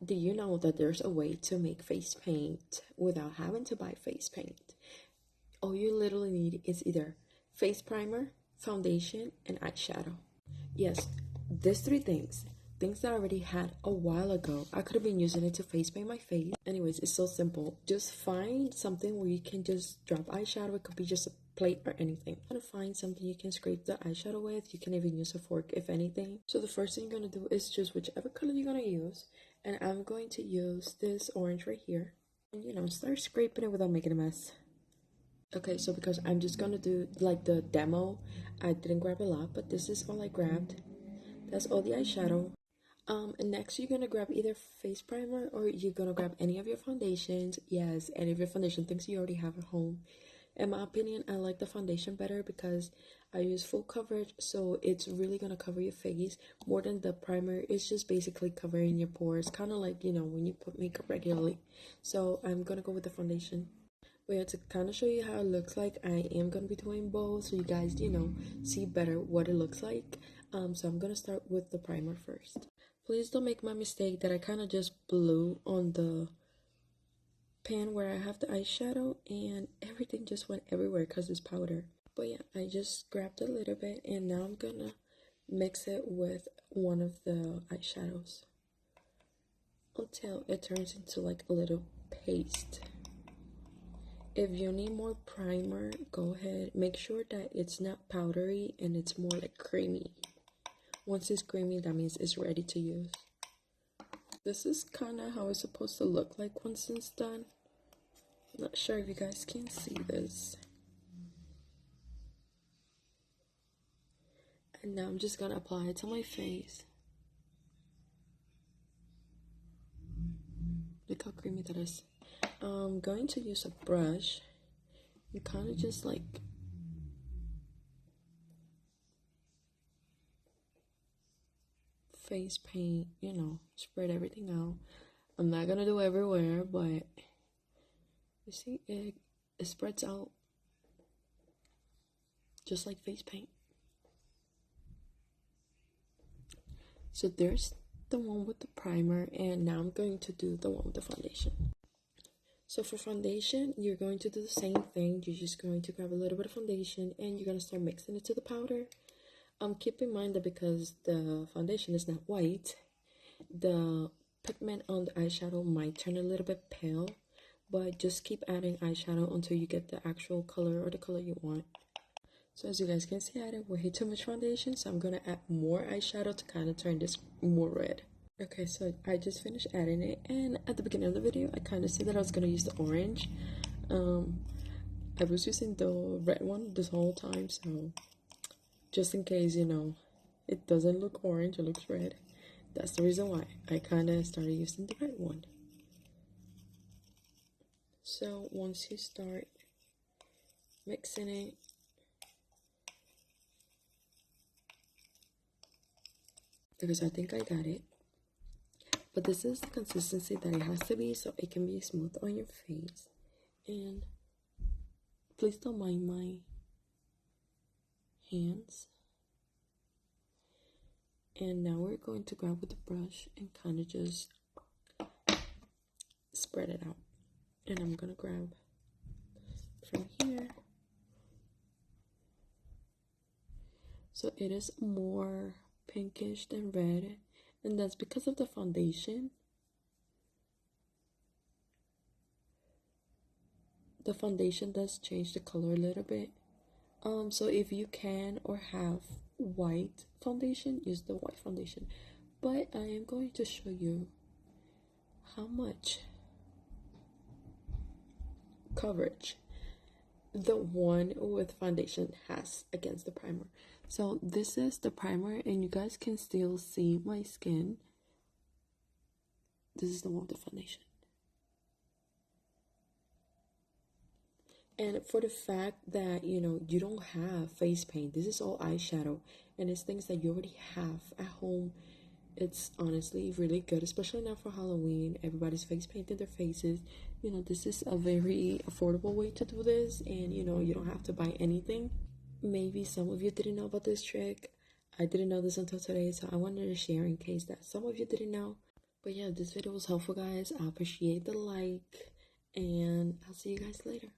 do you know that there's a way to make face paint without having to buy face paint? All you literally need is either face primer, foundation, and eyeshadow. Yes, these three things that I already had a while ago. I could have been using it to face paint my face. Anyways, it's so simple. Just find something where you can just drop eyeshadow. It could be just a plate or anything. You're gonna find something you can scrape the eyeshadow with. You can even use a fork if anything. So the first thing you're gonna do is choose whichever color you're gonna use, and I'm going to use this orange right here, and start scraping it without making a mess. Okay, so because I'm just gonna do like the demo, I didn't grab a lot, but this is all I grabbed. That's all the eyeshadow. And next you're gonna grab either face primer or you're gonna grab any of your foundations. Yes, any of your foundation things you already have at home. In my opinion, I like the foundation better because I use full coverage, so it's really gonna cover your face more than the primer. It's just basically covering your pores, kind of like when you put makeup regularly. So I'm gonna go with the foundation. But yeah, to kind of show you how it looks like, I am gonna be doing both so you guys see better what it looks like. So I'm gonna start with the primer first. Please don't make my mistake that I kind of just blew on the pan where I have the eyeshadow and everything just went everywhere because it's powder. But yeah, I just grabbed a little bit and now I'm gonna mix it with one of the eyeshadows until it turns into like a little paste. If you need more primer, go ahead. Make sure that it's not powdery and it's more like creamy. Once it's creamy, that means it's ready to use. This is kind of how it's supposed to look like once it's done. I'm not sure if you guys can see this. And now I'm just gonna apply it to my face. Look how creamy that is. I'm going to use a brush and kind of just like face paint, spread everything out. I'm not gonna do everywhere, but you see it spreads out just like face paint. So there's the one with the primer, and now I'm going to do the one with the foundation. So for foundation, you're going to do the same thing. You're just going to grab a little bit of foundation and you're going to start mixing it to the powder. Keep in mind that because the foundation is not white, the pigment on the eyeshadow might turn a little bit pale, but just keep adding eyeshadow until you get the actual color or the color you want. So as you guys can see, I added way too much foundation, so I'm going to add more eyeshadow to kind of turn this more red. Okay, so I just finished adding it, and at the beginning of the video, I kind of said that I was going to use the orange. I was using the red one this whole time, so just in case, it doesn't look orange, it looks red. That's the reason why I kind of started using the red one. So once you start mixing it, because I think I got it. But this is the consistency that it has to be so it can be smooth on your face. And please don't mind my hands. And now we're going to grab with the brush and kind of just spread it out. And I'm going to grab from here. So it is more pinkish than red. And that's because of the foundation. The foundation does change the color a little bit. So if you can or have white foundation, use the white foundation. But I am going to show you how much coverage the one with foundation has against the primer. So this is the primer, and you guys can still see my skin. This is the one with the foundation. And for the fact that, you don't have face paint, this is all eyeshadow, and it's things that you already have at home. It's honestly really good, especially now for Halloween. Everybody's face painting their faces. This is a very affordable way to do this, and, you don't have to buy anything. Maybe some of you didn't know about this trick. I didn't know this until today, so I wanted to share in case that some of you didn't know. But yeah, this video was helpful, guys. I appreciate the like, and I'll see you guys later.